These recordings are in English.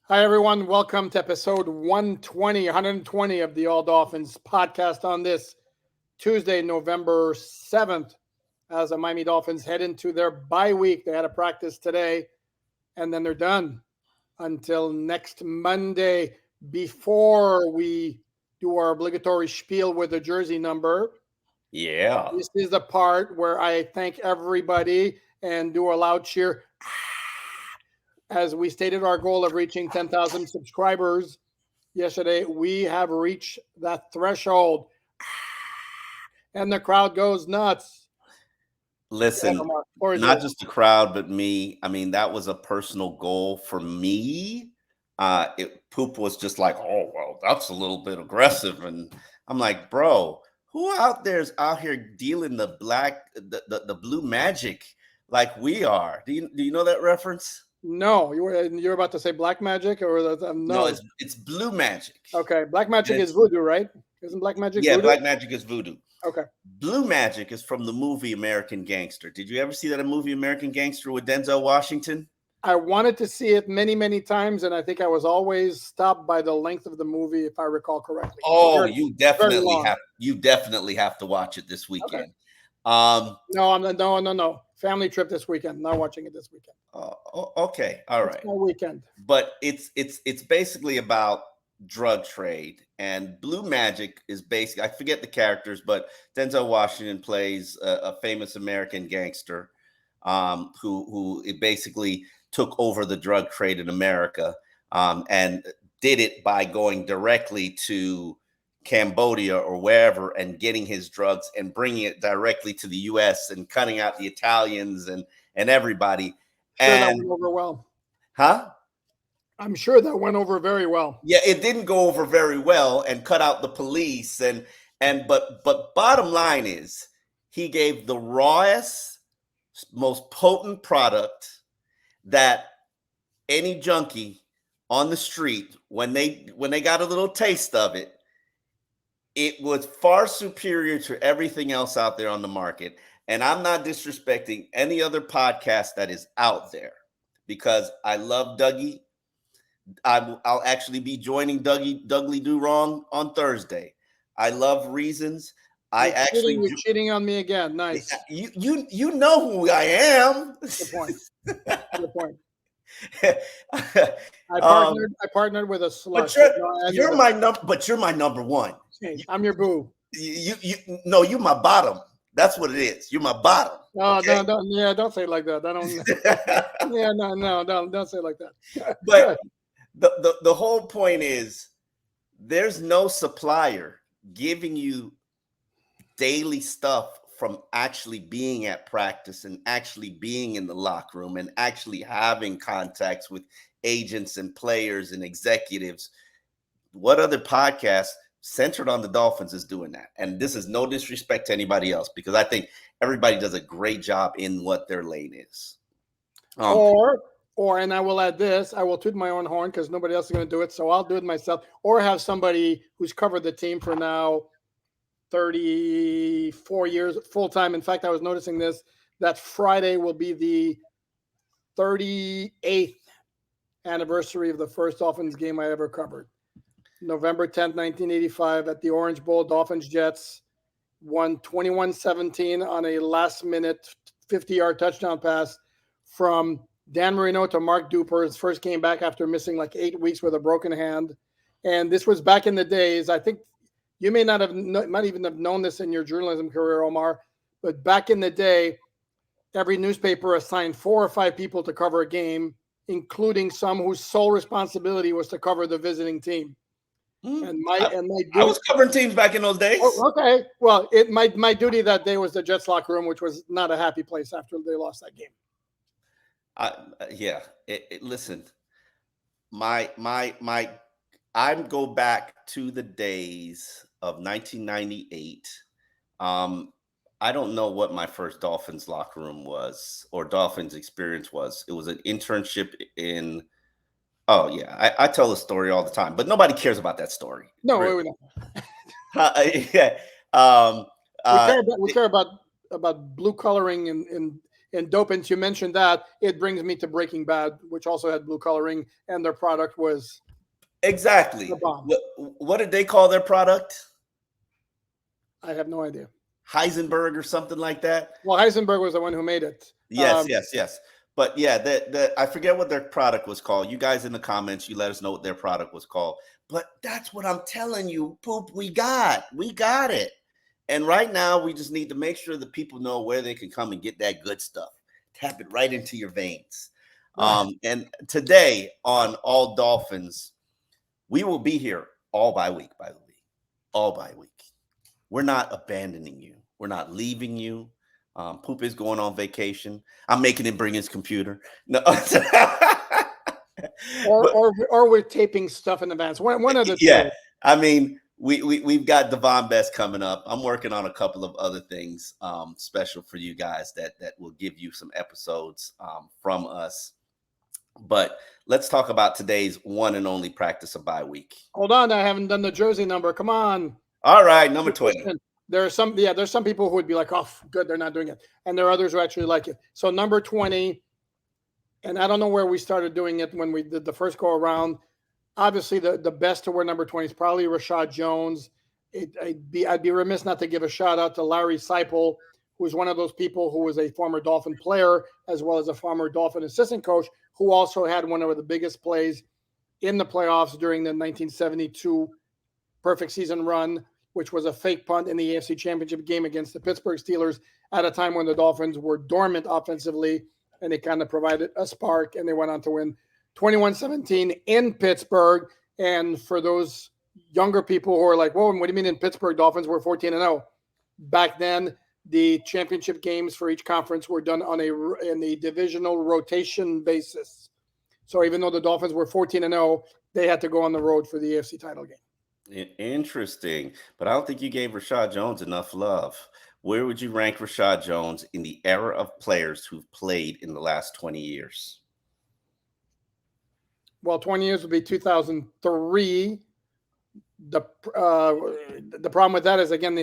Hi, everyone. Welcome to episode 120 of the All Dolphins podcast on this Tuesday, November 7th, as the Miami Dolphins head into their bye week. They had a practice today, and then they're done until next Monday. Before we do our obligatory spiel with the jersey number, Yeah. this is the part where I thank everybody and do a loud cheer. As we stated our goal of reaching 10,000 subscribers yesterday, we have reached that threshold, and the crowd goes nuts. Listen, not just the crowd, but me. I mean, that was a personal goal for me. Poop was just like, oh, well, that's a little bit aggressive. And I'm like, bro, who out there's out here dealing the blue magic like we are? Do you know that reference? No, you're about to say black magic, or No, it's blue magic. Okay, black magic is voodoo, right? Isn't black magic? Yeah, voodoo? Black magic is voodoo. Okay. Blue magic is from the movie American Gangster. Did you ever see that movie American Gangster with Denzel Washington? I wanted to see it many, many times, and I think I was always stopped by the length of the movie, if I recall correctly. Oh, you definitely have to watch it this weekend. Okay. No. Family trip this weekend. Not watching it this weekend. Okay, all right. It's my weekend. But it's basically about drug trade, and blue magic is basically, I forget the characters, but Denzel Washington plays a famous American gangster who basically took over the drug trade in America and did it by going directly to Cambodia or wherever and getting his drugs and bringing it directly to the U.S. and cutting out the Italians and everybody. Sure, that went over well. Huh? I'm sure that went over very well. Yeah, it didn't go over very well and cut out the police but bottom line is he gave the rawest, most potent product that any junkie on the street, when they got a little taste of it, it was far superior to everything else out there on the market. And I'm not disrespecting any other podcast that is out there because I love Dougie. I'll actually be joining Dougly Do Wrong on Thursday. I love Reasons. You're cheating on me again. Nice. You know who I am. Good point. Good point. I partnered with a slush. You're my number one. I'm your boo. You're my bottom. That's what it is. You're my bottom. No, okay? Don't say it like that. I don't. Don't say it like that. But the whole point is, there's no supplier giving you daily stuff from actually being at practice and actually being in the locker room and actually having contacts with agents and players and executives. What other podcast centered on the Dolphins is doing that? And this is no disrespect to anybody else, because I think everybody does a great job in what their lane is. And I will add this, I will toot my own horn because nobody else is going to do it, so I'll do it myself, or have somebody who's covered the team for now 34 years full time. In fact, I was noticing this, that Friday will be the 38th anniversary of the first Dolphins game I ever covered. November 10th, 1985 at the Orange Bowl. Dolphins Jets won 21-17 on a last-minute 50-yard touchdown pass from Dan Marino to Mark Duper, his first game back after missing like 8 weeks with a broken hand. And this was back in the days. I think you might even have known this in your journalism career, Omar, but back in the day, every newspaper assigned 4 or 5 people to cover a game, including some whose sole responsibility was to cover the visiting team. And I was covering teams back in those days. Oh, okay. Well, my duty that day was the Jets locker room, which was not a happy place after they lost that game. Listen, I go back to the days of 1998. I don't know what my first Dolphins locker room was or Dolphins experience was. It was an internship in. Oh yeah, I tell the story all the time, but nobody cares about that story. No, really. We care about blue coloring And Dopants, you mentioned that. It brings me to Breaking Bad, which also had blue coloring, and their product was Exactly. the bomb. What did they call their product? I have no idea. Heisenberg or something like that. Well, Heisenberg was the one who made it. Yes. But yeah, I forget what their product was called. You guys in the comments, you let us know what their product was called. But that's what I'm telling you, Poop. We got it. And right now, we just need to make sure that people know where they can come and get that good stuff. Tap it right into your veins. And today on All Dolphins, we will be here all by week, by the way. All by week. We're not abandoning you. We're not leaving you. Poop is going on vacation. I'm making him bring his computer. No. or we're taping stuff in advance. One of the two. I mean, we've got Devon Best coming up. I'm working on a couple of other things special for you guys that will give you some episodes from us. But let's talk about today's one and only practice of bye week. Hold on, I haven't done the jersey number. Come on. All right, number 20. There's some people who would be like, oh, good, they're not doing it. And there are others who actually like it. So number 20, and I don't know where we started doing it when we did the first go around. Obviously, the best to wear number 20 is probably Rashad Jones. I'd be remiss not to give a shout out to Larry Seipel, who's one of those people who was a former Dolphin player as well as a former Dolphin assistant coach, who also had one of the biggest plays in the playoffs during the 1972 perfect season run, which was a fake punt in the AFC Championship game against the Pittsburgh Steelers at a time when the Dolphins were dormant offensively, and it kind of provided a spark, and they went on to win 21-17 in Pittsburgh. And for those younger people who are like, whoa, what do you mean in Pittsburgh? Dolphins were 14-0. Back then, the championship games for each conference were done on in a divisional rotation basis. So even though the Dolphins were 14-0, they had to go on the road for the AFC title game. Interesting. But I don't think you gave Rashad Jones enough love. Where would you rank Rashad Jones in the era of players who've played in the last 20 years? Well, 20 years would be 2003. The problem with that is, again,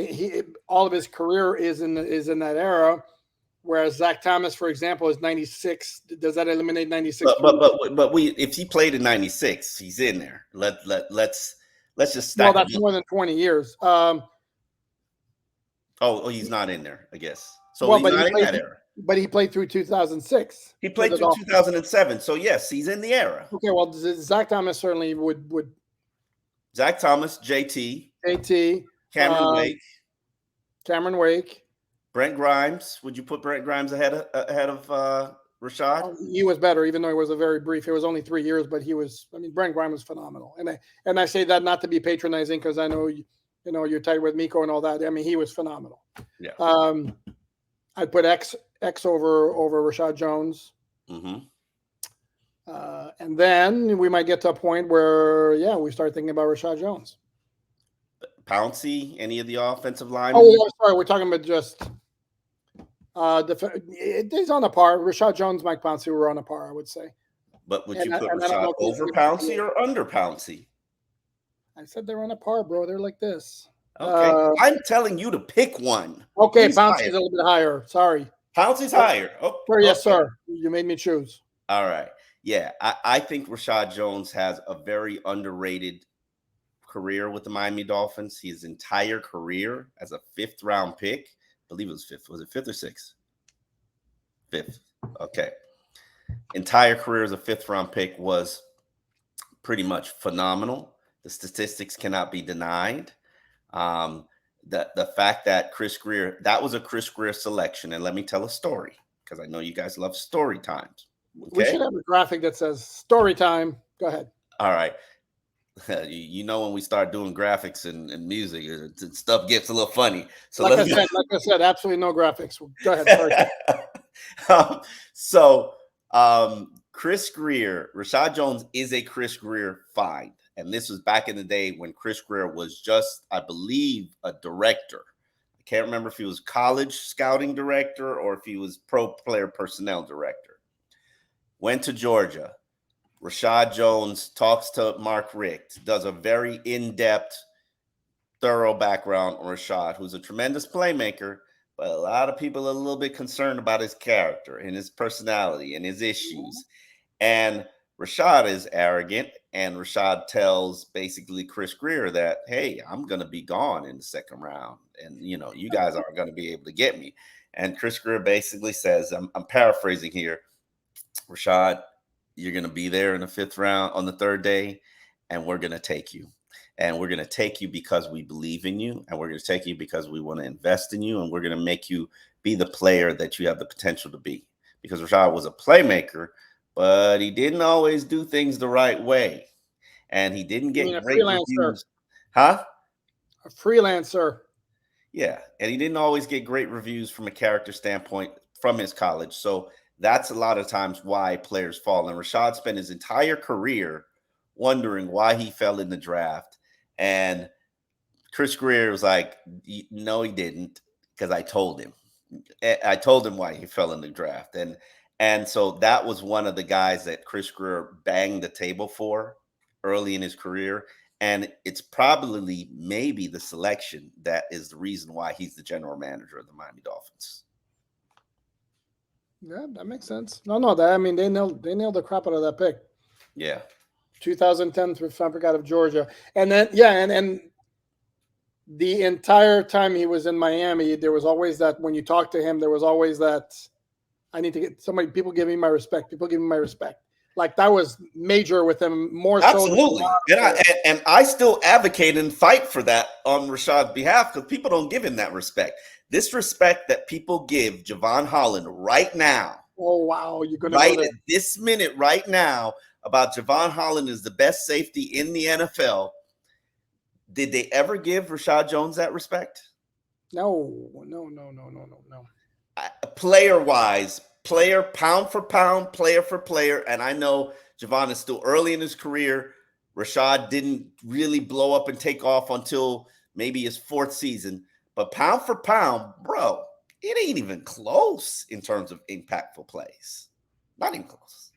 all of his career is in that era, whereas Zach Thomas, for example, is 96. Does that eliminate 96? But if he played in 96, he's in there. Let's just stack. Well, that's more than 20 years. He's not in there, I guess. So well, he's not in that era. But he played through 2006. He played through 2007. So yes, he's in the era. Okay, well, Zach Thomas certainly would. Zach Thomas, JT, Cameron Wake, Brent Grimes. Would you put Brent Grimes ahead of Rashad? He was better, even though it was a very brief. It was only 3 years, but he was. I mean, Brent Grimes was phenomenal, and I say that not to be patronizing, because I know you're tight with Miko and all that. I mean, he was phenomenal. Yeah. I'd put X over Rashad Jones. Mm-hmm. And then we might get to a point where, we start thinking about Rashad Jones. Pouncey, any of the offensive line? Oh, sorry. We're talking about just he's on a par. Rashad Jones, Mike Pouncey were on a par, I would say. But would you put Rashad over Pouncey or under Pouncey? I said they're on a par, bro. They're like this. Okay. I'm telling you to pick one. Okay, Pouncey's a little bit higher. Sorry. Pouncey's higher. Oh, yes, sir. You made me choose. All right. Yeah, I think Rashad Jones has a very underrated career with the Miami Dolphins. His entire career as a 5th round pick, I believe it was 5th. Was it 5th or 6th? 5th. Okay. Entire career as a 5th round pick was pretty much phenomenal. The statistics cannot be denied. The fact that Chris Greer, that was a Chris Greer selection. And let me tell a story, because I know you guys love story times. Okay? We should have a graphic that says story time. Go ahead. All right. You know, when we start doing graphics and music, stuff gets a little funny. So like I said, absolutely no graphics. Go ahead. Sorry. Chris Greer, Rashad Jones is a Chris Greer find. And this was back in the day when Chris Greer was just, I believe, a director. I can't remember if he was college scouting director or if he was pro player personnel director. Went to Georgia. Rashad Jones talks to Mark Richt, does a very in-depth, thorough background on Rashad, who's a tremendous playmaker, but a lot of people are a little bit concerned about his character and his personality and his issues. And Rashad is arrogant, and Rashad tells basically Chris Greer that, hey, I'm going to be gone in the second round, and you guys aren't going to be able to get me. And Chris Greer basically says, I'm paraphrasing here, Rashad, you're going to be there in the fifth round on the third day, and we're going to take you. And we're going to take you because we believe in you, and we're going to take you because we want to invest in you, and we're going to make you be the player that you have the potential to be. Because Rashad was a playmaker, but he didn't always do things the right way, and he didn't You mean get a great freelancer? reviews. Huh? A freelancer. Yeah, and he didn't always get great reviews from a character standpoint from his college. So that's a lot of times why players fall. And Rashad spent his entire career wondering why he fell in the draft. And Chris Greer was like, no, he didn't, because I told him. I told him why he fell in the draft. And so that was one of the guys that Chris Greer banged the table for early in his career. And it's probably maybe the selection that is the reason why he's the general manager of the Miami Dolphins. Yeah, that makes sense. No, that, I mean, they nailed the crap out of that pick. Yeah. 2010 through Fabric out of Georgia. And then, yeah, and the entire time he was in Miami, there was always that, when you talk to him, there was always that, I need to get somebody, people give me my respect. People give me my respect. Like, that was major with him, more Absolutely. so. And I still advocate and fight for that on Rashad's behalf, because people don't give him that respect. This respect that people give Javon Holland right now. Oh, wow. You're going to right at this minute, right now, about Javon Holland is the best safety in the NFL. Did they ever give Rashad Jones that respect? No. Player-wise, player, pound for pound, player for player, and I know Javon is still early in his career. Rashad didn't really blow up and take off until maybe his fourth season. But pound for pound, bro, it ain't even close in terms of impactful plays. Not even close.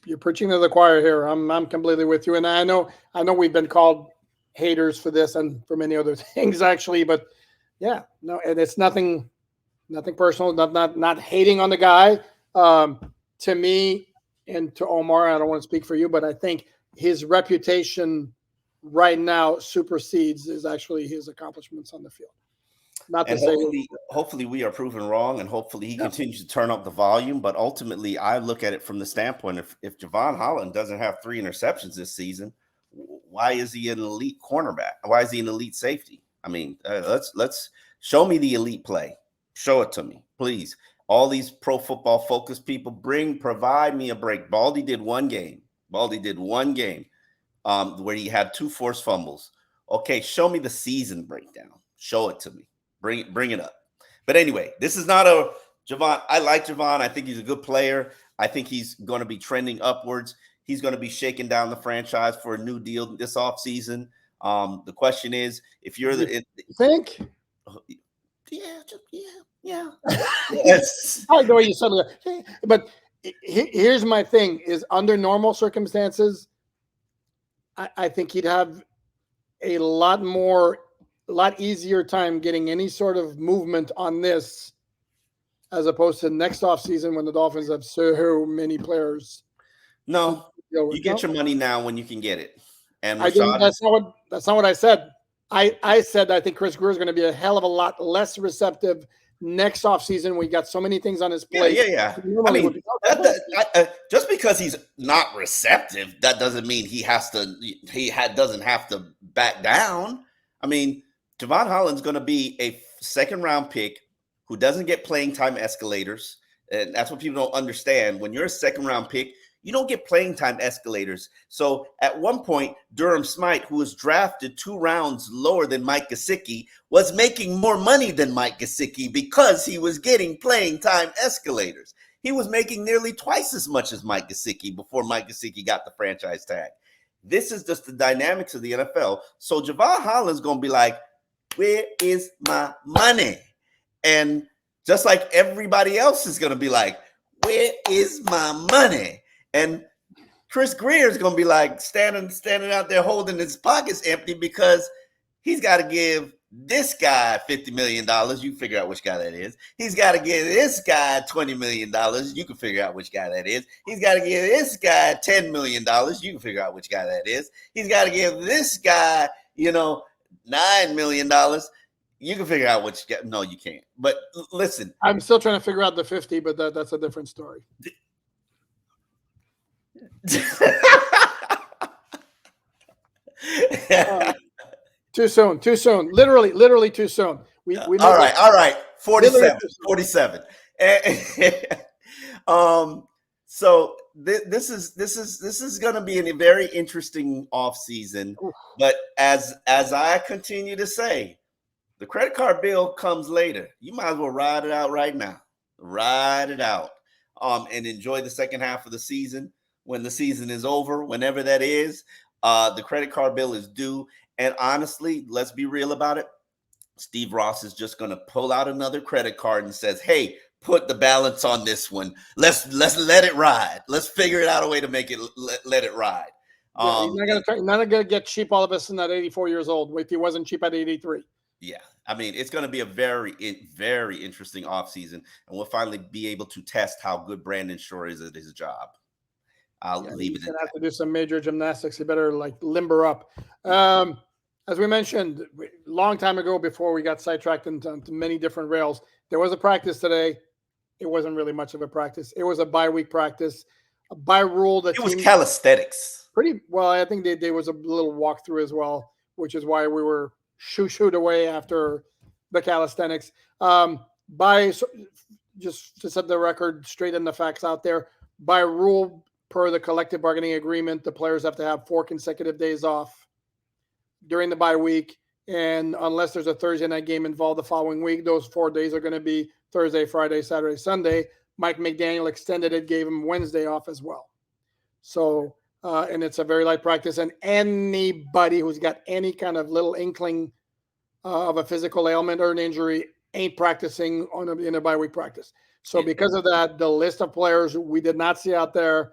You're preaching to the choir here. I'm completely with you, and I know we've been called haters for this and for many other things, actually. But yeah, no, and it's nothing personal. Not hating on the guy. To me and to Omar, I don't want to speak for you, but I think his reputation right now supersedes is actually his accomplishments on the field. Not to say hopefully we are proven wrong, and hopefully he continues to turn up the volume. But ultimately, I look at it from the standpoint if Javon Holland doesn't have 3 interceptions this season, why is he an elite cornerback? Why is he an elite safety? I mean, let's show me the elite play. Show it to me, please. All these pro football focused people provide me a break. Baldy did one game where he had 2 forced fumbles. Okay, show me the season breakdown. Show it to me. Bring it up. But anyway, this is not a Javon. I like Javon. I think he's a good player. I think he's going to be trending upwards. He's going to be shaking down the franchise for a new deal this offseason. The question is, if you're you think? Yeah. Yes. I like the way you said it. But here's my thing: is under normal circumstances, I think he'd have a lot easier time getting any sort of movement on this, as opposed to next offseason when the Dolphins have so many players. No, you get your money now when you can get it. And Rashad, that's not what I said. I said I think Chris Greer is going to be a hell of a lot less receptive next offseason. We got so many things on his plate. Yeah. I mean, just because he's not receptive, that doesn't mean he doesn't have to back down. I mean, Javon Holland's going to be a second-round pick who doesn't get playing time escalators, and that's what people don't understand. When you're a second-round pick, you don't get playing time escalators. So at one point, Durham Smythe, who was drafted 2 rounds lower than Mike Gesicki, was making more money than Mike Gesicki because he was getting playing time escalators. He was making nearly twice as much as Mike Gesicki before Mike Gesicki got the franchise tag. This is just the dynamics of the NFL. So Javon Holland's going to be like, where is my money? And just like everybody else is going to be like, where is my money? And Chris Greer is going to be like standing out there holding his pockets empty because he's got to give this guy $50 million. You can figure out which guy that is. He's got to give this guy $20 million. You can figure out which guy that is. He's got to give this guy $10 million. You can figure out which guy that is. He's got to give this guy, $9 million. You can figure out which guy. No, you can't. But listen. I'm still trying to figure out the 50, but that's a different story. Too soon. Literally too soon. We all right. 47. So this is going to be a very interesting offseason. But as I continue to say, the credit card bill comes later. You might as well ride it out right now. Ride it out. And enjoy the second half of the season. When the season is over, whenever that is, the credit card bill is due. And honestly, let's be real about it. Steve Ross is just going to pull out another credit card and says, hey, put the balance on this one. Let's let it ride. Let's figure it out a way to make it let it ride. He's not going to get cheap all of us in at 84 years old if he wasn't cheap at 83. Yeah. I mean, it's going to be a very, very interesting offseason, and we'll finally be able to test how good Brandon Shore is at his job. I'll leave it at that. Have to do some major gymnastics. You better limber up. As we mentioned a long time ago, before we got sidetracked into many different rails, there was a practice today. It wasn't really much of a practice. It was a bye-week practice. By rule, that it was calisthenics. Pretty well. I think there was a little walkthrough as well, which is why we were shooed away after the calisthenics. Just to set the record straight and the facts out there, by rule, per the collective bargaining agreement, the players have to have 4 consecutive days off during the bye week. And unless there's a Thursday night game involved the following week, those 4 days are going to be Thursday, Friday, Saturday, Sunday. Mike McDaniel extended it, gave him Wednesday off as well. So, and it's a very light practice. And anybody who's got any kind of little inkling of a physical ailment or an injury ain't practicing in a bye week practice. So because of that, the list of players we did not see out there: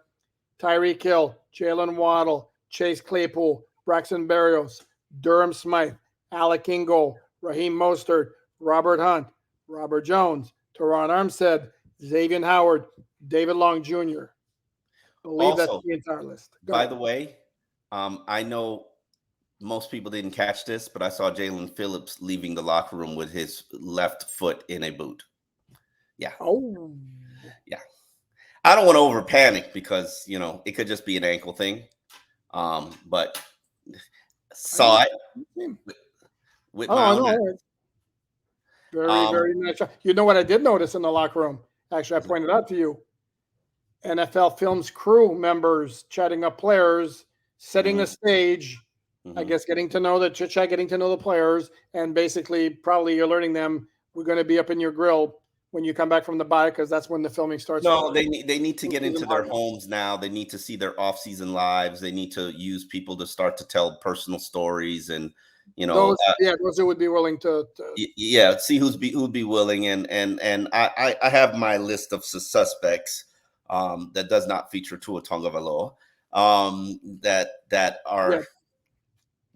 Tyreek Hill, Jalen Waddle, Chase Claypool, Braxton Berrios, Durham Smythe, Alec Ingold, Raheem Mostert, Robert Hunt, Robert Jones, Teron Armstead, Xavier Howard, David Long Jr. I believe that's the entire list. By the way, I know most people didn't catch this, but I saw Jalen Phillips leaving the locker room with his left foot in a boot. Yeah. Oh. Yeah. I don't want to over panic because, it could just be an ankle thing. But saw it with my own. Very nice. You know what I did notice in the locker room? Actually, I pointed out to you. NFL Films crew members chatting up players, setting the stage, I guess getting to know the chit-chat, getting to know the players, and basically probably you're learning them, we're going to be up in your grill when you come back from the bye, because that's when the filming starts. No, they need to get into their homes now. They need to see their off-season lives. They need to use people to start to tell personal stories, and those who would be willing to see who'd be willing. And I have my list of suspects that does not feature Tua Tagovailoa that are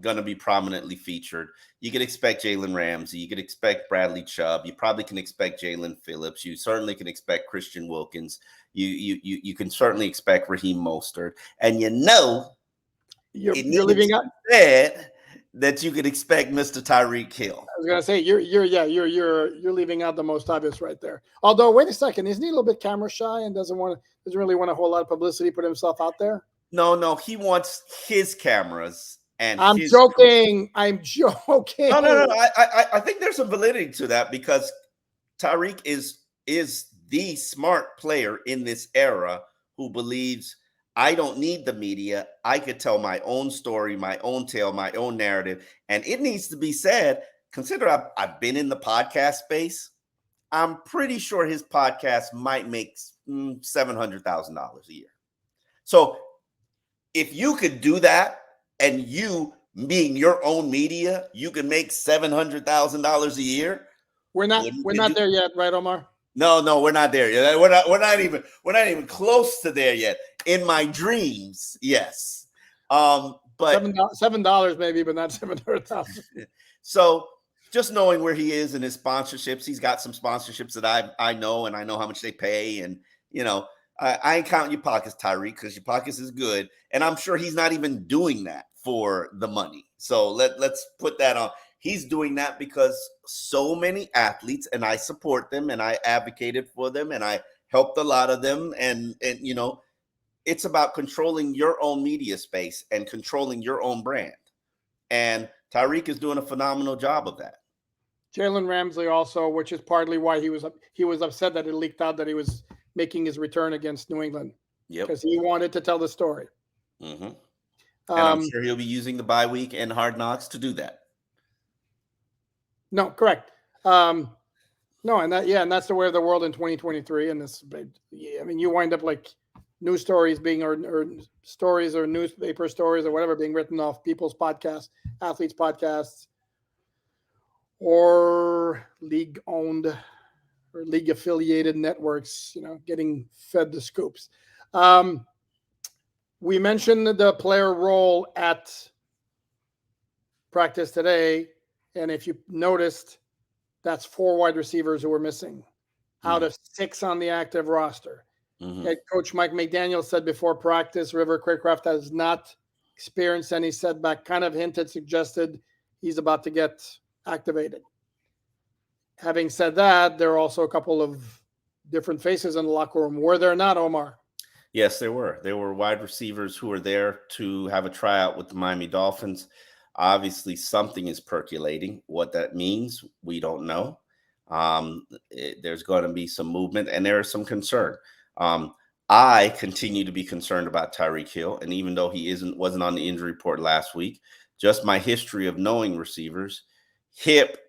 going to be prominently featured. You could expect Jalen Ramsey. You could expect Bradley Chubb. You probably can expect Jalen Phillips. You certainly can expect Christian Wilkins. You can certainly expect Raheem Mostert. And you're leaving out that you could expect Mr. Tyreek Hill. I was gonna say you're leaving out the most obvious right there. Although, wait a second, isn't he a little bit camera shy and doesn't really want a whole lot of publicity, put himself out there? No, he wants his cameras. And I'm joking. I'm joking. No. I think there's some validity to that, because Tyreek is the smart player in this era who believes, I don't need the media. I could tell my own story, my own tale, my own narrative. And it needs to be said, consider I've been in the podcast space. I'm pretty sure his podcast might make $700,000 a year. So if you could do that, and you being your own media, you can make $700,000 a year. We're not there yet, right, Omar? No, we're not there yet. We're not even close to there yet. In my dreams, yes. But $7 maybe, but not 700,000. So just knowing where he is in his sponsorships. He's got some sponsorships that I know, and I know how much they pay. And, I ain't counting your pockets, Tyreek, because your pockets is good. And I'm sure he's not even doing that for the money. So let's put that on. He's doing that because so many athletes, and I support them, and I advocated for them, and I helped a lot of them. And it's about controlling your own media space and controlling your own brand. And Tyreek is doing a phenomenal job of that. Jalen Ramsey also, which is partly why he was upset that it leaked out that he was making his return against New England. Yep. Because he wanted to tell the story. Mm-hmm. And I'm sure he'll be using the bye week and Hard Knocks to do that. No, correct. No, and that's the way of the world in 2023. And this, I mean, you wind up like news stories being or stories or newspaper stories or whatever being written off people's podcasts, athletes' podcasts, or league-owned or league-affiliated networks, getting fed the scoops. We mentioned the player role at practice today, and if you noticed, that's 4 wide receivers who were missing out of 6 on the active roster. Head coach Mike McDaniel said before practice, River Craycraft has not experienced any setback, kind of suggested he's about to get activated. Having said that, there are also a couple of different faces in the locker room. Were there not, Omar? Yes, there were. There were wide receivers who were there to have a tryout with the Miami Dolphins. Obviously, something is percolating. What that means, we don't know. There's going to be some movement, and there is some concern. I continue to be concerned about Tyreek Hill, and even though he wasn't on the injury report last week, just my history of knowing receivers, hip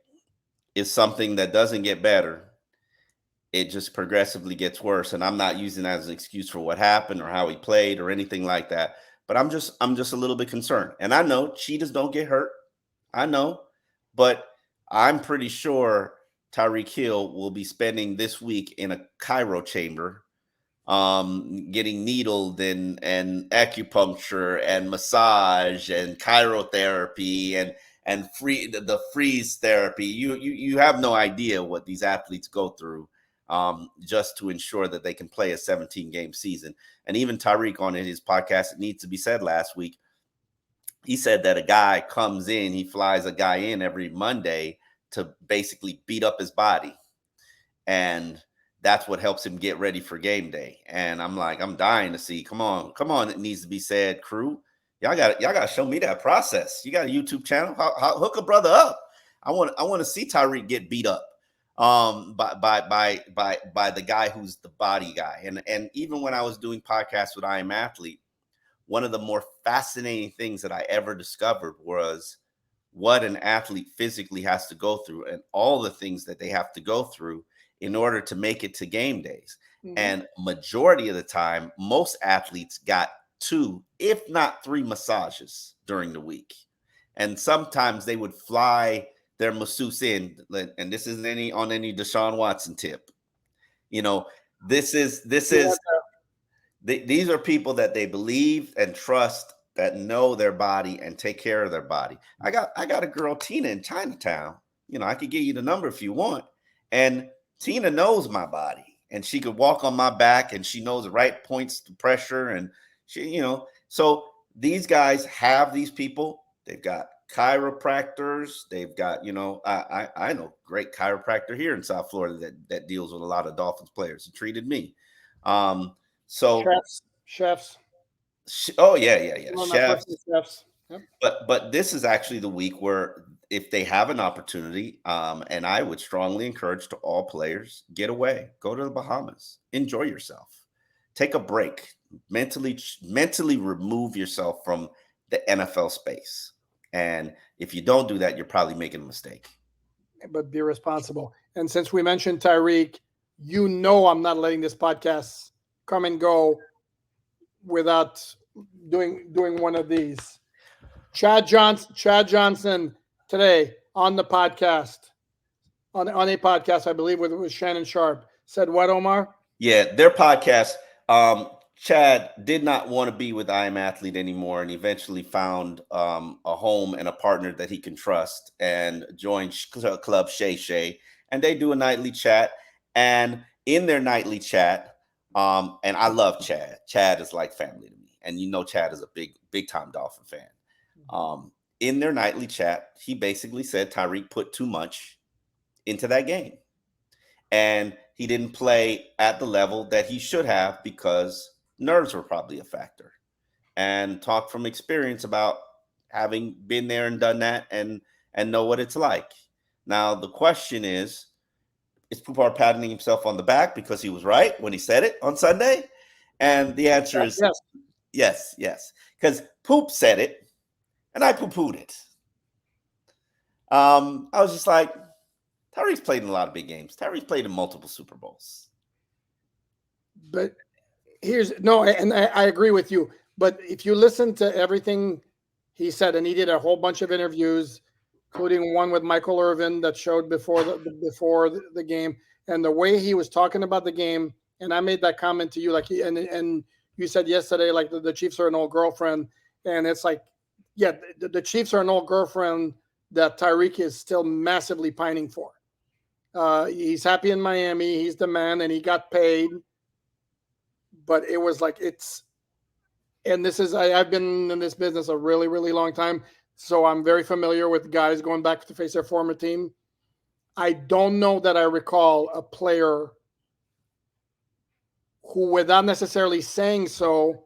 is something that doesn't get better. It just progressively gets worse, and I'm not using that as an excuse for what happened or how he played or anything like that. But I'm just a little bit concerned. And I know cheetahs don't get hurt. I know, but I'm pretty sure Tyreek Hill will be spending this week in a cryo chamber, getting needled and acupuncture and massage and cryotherapy and the freeze therapy. You have no idea what these athletes go through just to ensure that they can play a 17-game season. And even Tyreek on his podcast, It Needs to Be Said, last week, he said that a guy comes in, he flies a guy in every Monday to basically beat up his body. And that's what helps him get ready for game day. And I'm like, I'm dying to see. Come on, It Needs to Be Said, crew. Y'all got to show me that process. You got a YouTube channel? Hook a brother up. I want to see Tyreek get beat up by the guy who's the body guy. And even when I was doing podcasts with I Am Athlete, one of the more fascinating things that I ever discovered was what an athlete physically has to go through and all the things that they have to go through in order to make it to game days. And majority of the time, most athletes got 2, if not 3 massages during the week. And sometimes they would fly their masseuse in, and this isn't any Deshaun Watson tip. These are people that they believe and trust, that know their body and take care of their body. I got a girl, Tina, in Chinatown. I could give you the number if you want. And Tina knows my body, and she could walk on my back, and she knows the right points to pressure. And she, so these guys have these people. They've got chiropractors. They've got, I know great chiropractor here in South Florida that deals with a lot of Dolphins players. He treated me. So chefs. Oh yeah. Chefs. Yep. But this is actually the week where, if they have an opportunity, and I would strongly encourage to all players, get away, go to the Bahamas, enjoy yourself, take a break, mentally remove yourself from the NFL space. And if you don't do that, you're probably making a mistake. But be responsible. And since we mentioned Tyreek, I'm not letting this podcast come and go without doing one of these. Chad Johnson today on the podcast, on a podcast, I believe, with Shannon Sharp, said what, Omar? Yeah, their podcast. Chad did not want to be with I Am Athlete anymore and eventually found a home and a partner that he can trust and joined Club Shay Shay. And they do a nightly chat. And in their nightly chat, and I love Chad. Chad is like family to me. And you know, Chad is a big time Dolphin fan. In their nightly chat, he basically said Tyreek put too much into that game. And he didn't play at the level that he should have because nerves were probably a factor, and talk from experience about having been there and done that and know what it's like. Now the question is Poupart patting himself on the back because he was right when he said it on Sunday? And the answer is yes, because Poop said it and I poo-pooed it. I was just like, Tyreek's played in a lot of big games. Tyreek's played in multiple Super Bowls. But I agree with you. But if you listen to everything he said, and he did a whole bunch of interviews, including one with Michael Irvin that showed before the game, and the way he was talking about the game, and I made that comment to you, like, and you said yesterday, like the Chiefs are an old girlfriend, and it's like, yeah, the Chiefs are an old girlfriend that Tyreek is still massively pining for. He's happy in Miami. He's the man, and he got paid. But it was like I've been in this business a really, really long time, so I'm very familiar with guys going back to face their former team. I don't know that I recall a player who, without necessarily saying so,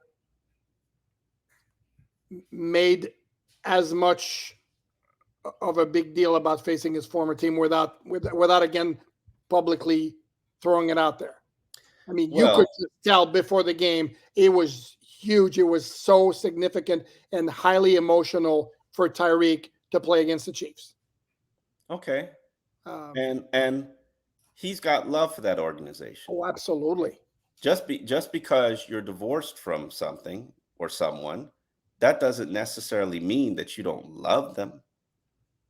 made as much of a big deal about facing his former team without again publicly throwing it out there. I mean, you could just tell before the game, it was huge. It was so significant and highly emotional for Tyreek to play against the Chiefs. Okay. And he's got love for that organization. Oh, absolutely. Just because you're divorced from something or someone, that doesn't necessarily mean that you don't love them.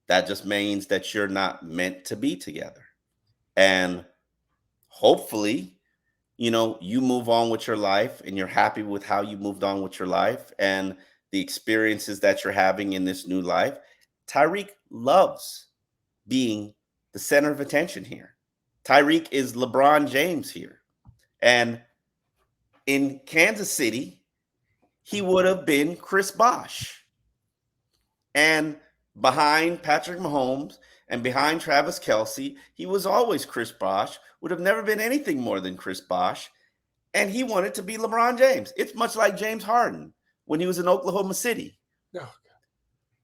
That just means that you're not meant to be together. And hopefully, you move on with your life and you're happy with how you moved on with your life and the experiences that you're having in this new life. Tyreek loves being the center of attention here. Tyreek is LeBron James here. And in Kansas City, he would have been Chris Bosh. And behind Patrick Mahomes and behind Travis Kelce, he was always Chris Bosh, would have never been anything more than Chris Bosh. And he wanted to be LeBron James. It's much like James Harden when he was in Oklahoma City. Oh, God.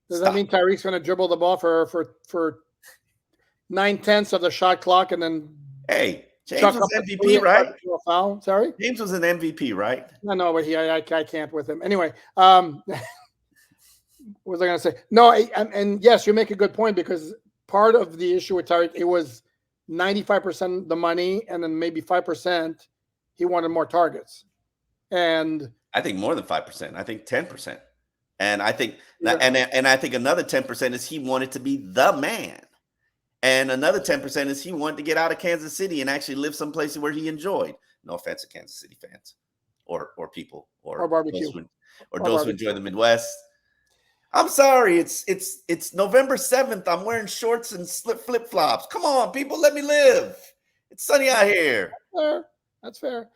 Does that mean Tyreek's going to dribble the ball for 9/10 of the shot clock and then? Hey, James was MVP, right? Foul? Sorry? James was an MVP, right? No, but I can't with him. Anyway, what was I going to say? No, and yes, you make a good point because part of the issue with Tyreek, it was 95% the money and then maybe 5% he wanted more targets. And I think more than 5%. I think 10%. And I think and I think another 10% is he wanted to be the man. And another 10% is he wanted to get out of Kansas City and actually live someplace where he enjoyed. No offense to Kansas City fans or people or barbecue those who enjoy the Midwest. I'm sorry, it's November 7th. I'm wearing shorts and flip flops. Come on, people, let me live. It's sunny out here. That's fair.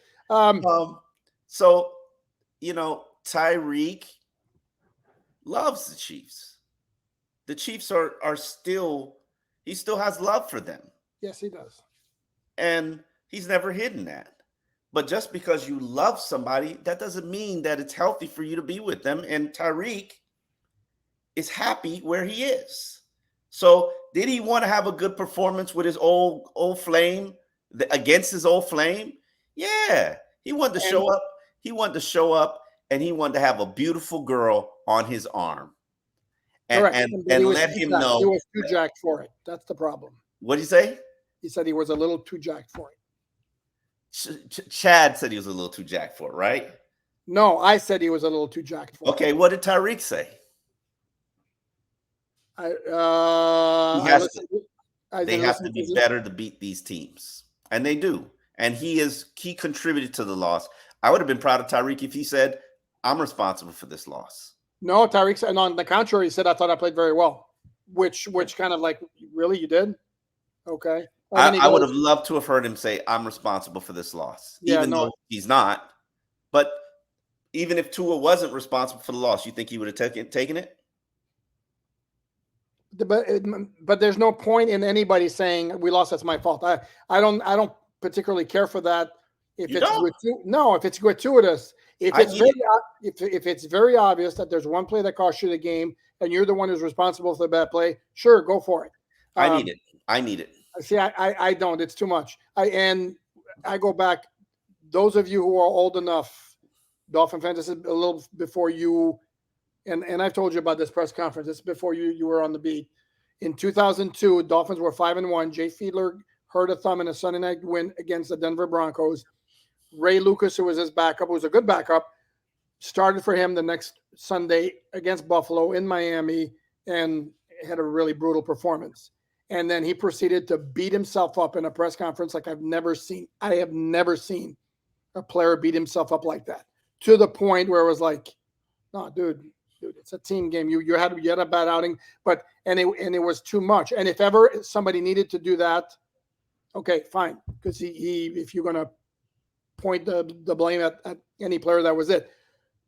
So Tyreek loves the Chiefs. The Chiefs are still. He still has love for them. Yes, he does. And he's never hidden that. But just because you love somebody, that doesn't mean that it's healthy for you to be with them. And Tyreek is happy where he is. So did he want to have a good performance with his old flame against his old flame? Yeah. He wanted to show up. He wanted to show up and he wanted to have a beautiful girl on his arm. And let him know. He was too jacked for it. That's the problem. What did he say? He said he was a little too jacked for it. Chad said he was a little too jacked for it, right? No, I said he was a little too jacked for it. Okay, what did Tyreek say? They have to be better to beat these teams. And they do. And he contributed to the loss. I would have been proud of Tyreek if he said, "I'm responsible for this loss." No, Tyreek said, and on the contrary, he said, "I thought I played very well," which kind of like, really, you did? Okay. And then he I would goes, have loved to have heard him say, "I'm responsible for this loss," "Yeah, even no." though he's not. But even if Tua wasn't responsible for the loss, you think he would have taken it? But there's no point in anybody saying we lost. That's my fault. I don't particularly care for that. If You it's don't. no, if it's gratuitous, if I it's need it. if it's very obvious that there's one play that cost you the game and you're the one who's responsible for the bad play, sure, go for it. I need it. I need it. See, I don't. It's too much. I go back. Those of you who are old enough, Dolphin fans, this is a little before you. And I've told you about this press conference. This is before you were on the beat. In 2002, Dolphins were 5-1. Jay Fiedler hurt a thumb in a Sunday night win against the Denver Broncos. Ray Lucas, who was his backup, who was a good backup, started for him the next Sunday against Buffalo in Miami and had a really brutal performance. And then he proceeded to beat himself up in a press conference like I've never seen. I have never seen a player beat himself up like that, to the point where it was like, no, dude, it's a team game. You had a bad outing, but it was too much. And if ever somebody needed to do that, okay, fine, because he if you're gonna point the blame at any player, that was it.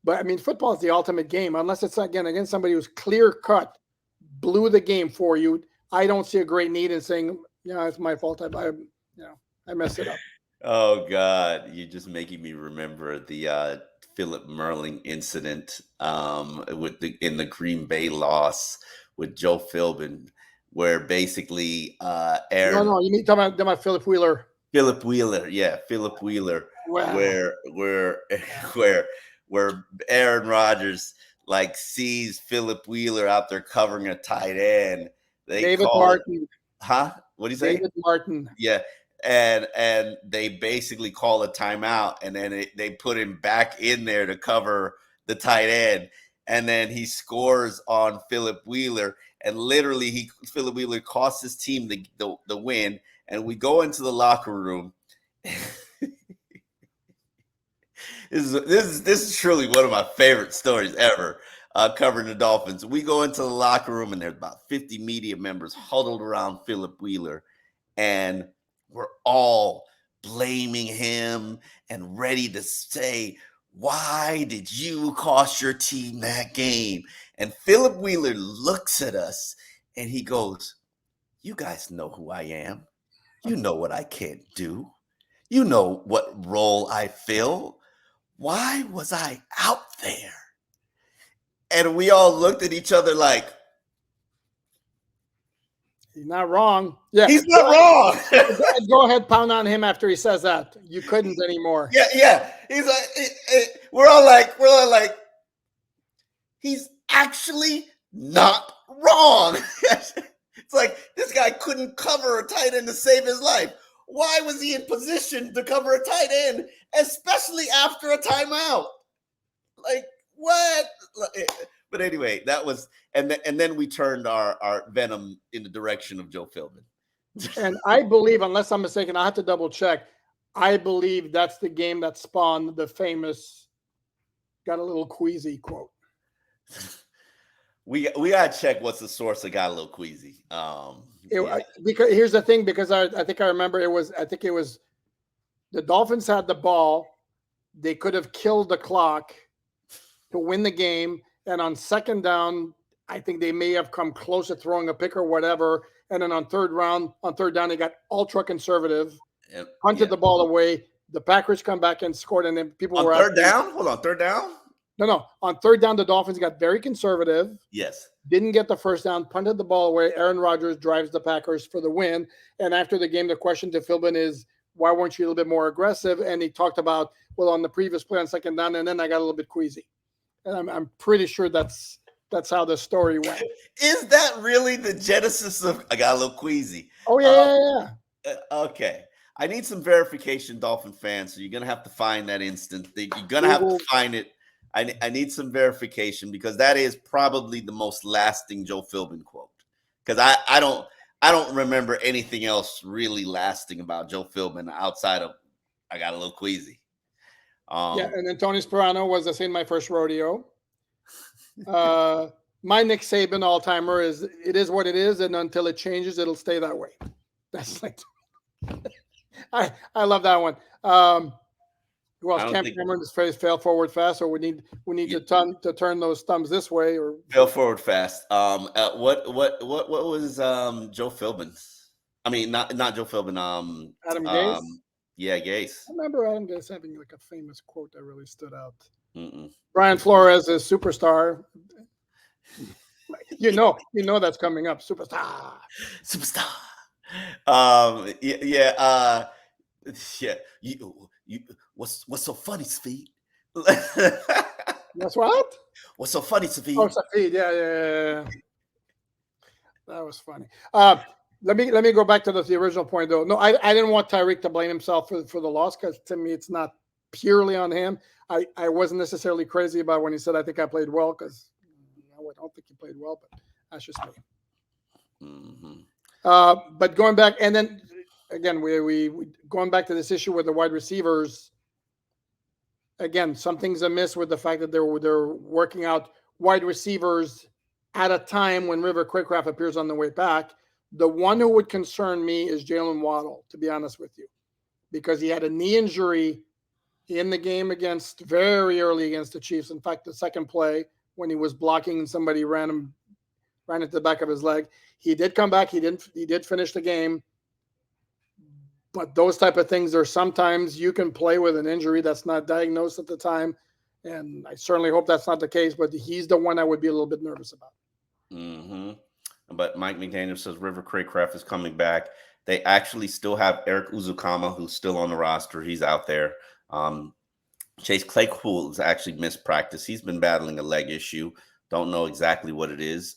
But I mean, football is the ultimate game, unless it's again against somebody who's clear cut, blew the game for you. I don't see a great need in saying, yeah, it's my fault. I messed it up. Oh God, you're just making me remember the Philip Merling incident in the Green Bay loss with Joe Philbin, where basically Aaron No, you mean talking about Philip Wheeler? Philip Wheeler, yeah, Philip Wheeler, Wow. where where Aaron Rodgers like sees Philip Wheeler out there covering a tight end. They David call Martin. it, huh? What do you say? David Martin. Yeah. And they basically call a timeout, and then they put him back in there to cover the tight end, and then he scores on Philip Wheeler, and literally Philip Wheeler costs his team the win. And we go into the locker room. This is truly one of my favorite stories ever, covering the Dolphins. We go into the locker room, and there's about 50 media members huddled around Philip Wheeler, and we're all blaming him and ready to say, "Why did you cost your team that game?" And Philip Wheeler looks at us and he goes, "You guys know who I am. You know what I can't do. You know what role I fill. Why was I out there?" And we all looked at each other like, he's not wrong. Yeah, he's not wrong. Go ahead, pound on him after he says that. You couldn't anymore. Yeah. He's like, we're all like, he's actually not wrong. It's like this guy couldn't cover a tight end to save his life. Why was he in position to cover a tight end, especially after a timeout? Like, what? But anyway, that was, and then we turned our venom in the direction of Joe Philbin. And I believe, unless I'm mistaken, I have to double check. I believe that's the game that spawned the famous "got a little queasy" quote. We gotta check what's the source that got a little queasy. Because here's the thing, because I think I remember I think it was the Dolphins had the ball. They could have killed the clock to win the game. And on second down, I think they may have come close to throwing a pick or whatever. And then on third down, they got ultra conservative, punted the ball away. The Packers come back and scored, and then people were third down. Hold on, third down. No. On third down, the Dolphins got very conservative. Yes. Didn't get the first down, punted the ball away. Aaron Rodgers drives the Packers for the win. And after the game, the question to Philbin is, why weren't you a little bit more aggressive? And he talked about, well, on the previous play on second down, and then I got a little bit queasy. And I'm pretty sure that's how the story went. Is that really the genesis of I got a little queasy? Oh, yeah. Okay. I need some verification, Dolphin fans. So you're going to have to find that instant. You're going to have to find it. I need some verification, because that is probably the most lasting Joe Philbin quote. Because I don't remember anything else really lasting about Joe Philbin outside of I got a little queasy. Yeah, and then Tony Sperano was the same my first rodeo. My Nick Saban all timer is it is what it is, and until it changes, it'll stay that way. That's like I love that one. Who else? Cam Cameron is phrase fail forward fast, so we need to turn those thumbs this way or fail forward fast. What was Joe Philbin? I mean, not Joe Philbin. Adam Gase. Yeah, Gase. I remember Adam Gase having like a famous quote that really stood out. Mm-mm. Brian Flores is superstar. You know that's coming up. Superstar. Yeah. You. What's so funny, Safid? That's what? What's so funny, Safid? Oh, Safid. Yeah. That was funny. Let me go back to the original point though. No, I didn't want Tyreek to blame himself for the loss because to me it's not purely on him. I wasn't necessarily crazy about when he said I think I played well because I don't think he played well, but that's just me. Mm-hmm. But going back and then again, we going back to this issue with the wide receivers. Again, something's amiss with the fact that they're working out wide receivers at a time when River Craycraft appears on the way back. The one who would concern me is Jalen Waddle, to be honest with you, because he had a knee injury in the game very early against the Chiefs. In fact, the second play when he was blocking and somebody ran into the back of his leg. He did come back. He did finish the game. But those type of things are sometimes you can play with an injury that's not diagnosed at the time. And I certainly hope that's not the case, but he's the one I would be a little bit nervous about. Mm-hmm. But Mike McDaniel says River Craycraft is coming back. They actually still have Eric Uzukama, who's still on the roster. He's out there. Chase Claypool has actually missed practice. He's been battling a leg issue. Don't know exactly what it is,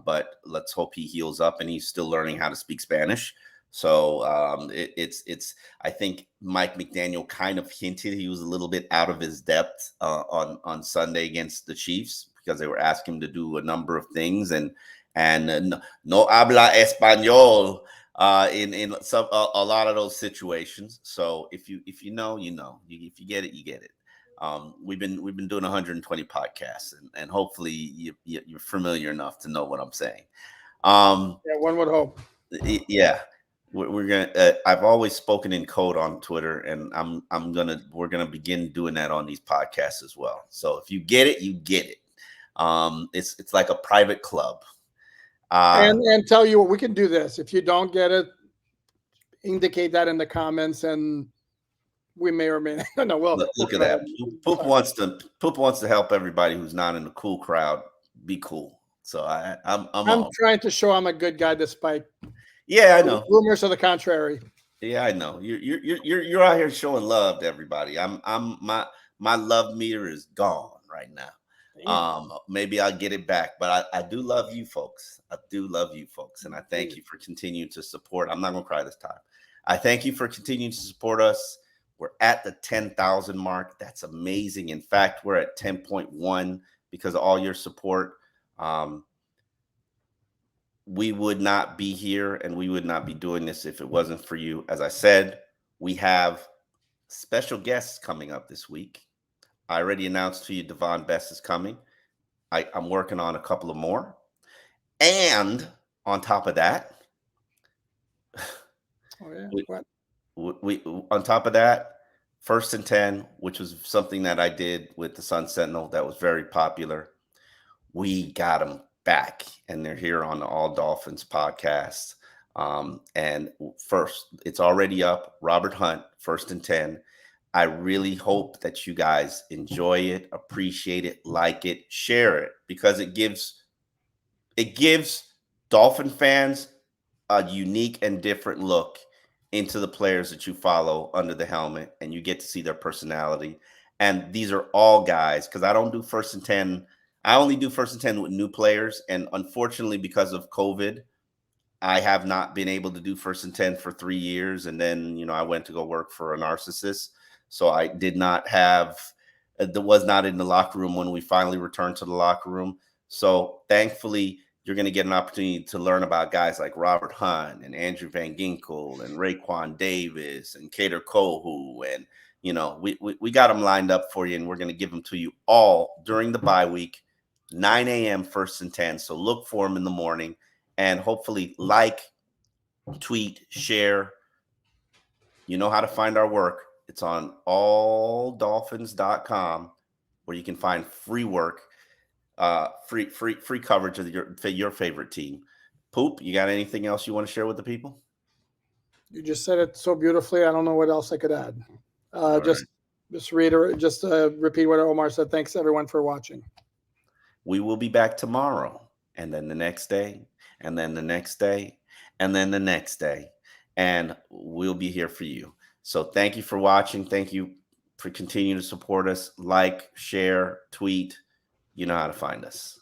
but let's hope he heals up, and he's still learning how to speak Spanish. So it's. I think Mike McDaniel kind of hinted he was a little bit out of his depth on Sunday against the Chiefs because they were asking him to do a number of things and no habla español in some a lot of those situations. So if you know, you know. If you get it, you get it. We've been doing 120 podcasts, and hopefully you're familiar enough to know what I'm saying. Yeah, one would hope. Yeah, we're gonna. I've always spoken in code on Twitter, and we're gonna begin doing that on these podcasts as well. So if you get it, you get it. It's like a private club. And tell you what, we can do this. If you don't get it, indicate that in the comments, and we may or may not. No, well, look at that. Poop wants to help everybody who's not in the cool crowd be cool. So I'm trying to show I'm a good guy despite. Yeah, I know. Rumors to the contrary. Yeah, I know. You're out here showing love to everybody. My love meter is gone right now. Maybe I'll get it back, but I do love you folks. I do love you folks, and I thank you for continuing to support. I'm not gonna cry this time. I thank you for continuing to support us. We're at the 10,000 mark. That's amazing. In fact, we're at 10.1 because of all your support. We would not be here and we would not be doing this if it wasn't for you. As I said, we have special guests coming up this week. I already announced to you Devon Best is coming. I'm working on a couple of more. And on top of that, on top of that, 1st and 10, which was something that I did with the Sun Sentinel that was very popular. We got them back, and they're here on the All Dolphins podcast. And first, it's already up. Robert Hunt, 1st and 10. I really hope that you guys enjoy it, appreciate it, like it, share it, because it gives Dolphin fans a unique and different look into the players that you follow under the helmet, and you get to see their personality. And these are all guys, because I don't do 1st and 10. I only do 1st and 10 with new players. And unfortunately, because of COVID, I have not been able to do 1st and 10 for 3 years. And then, I went to go work for a narcissist. So I did not have, was not in the locker room when we finally returned to the locker room. So thankfully, you're going to get an opportunity to learn about guys like Robert Hunt and Andrew Van Ginkel and Raekwon Davis and Kader Kohu you know, we got them lined up for you, and we're going to give them to you all during the bye week, 9 a.m. first and 10. So look for them in the morning, and hopefully like, tweet, share. You know how to find our work. It's on alldolphins.com, where you can find free work, free coverage of your favorite team. Poop, you got anything else you want to share with the people? You just said it so beautifully. I don't know what else I could add. Just repeat what Omar said. Thanks everyone for watching. We will be back tomorrow, and then the next day, and then the next day, and then the next day, and we'll be here for you. So thank you for watching. Thank you for continuing to support us. Like, share, tweet. You know how to find us.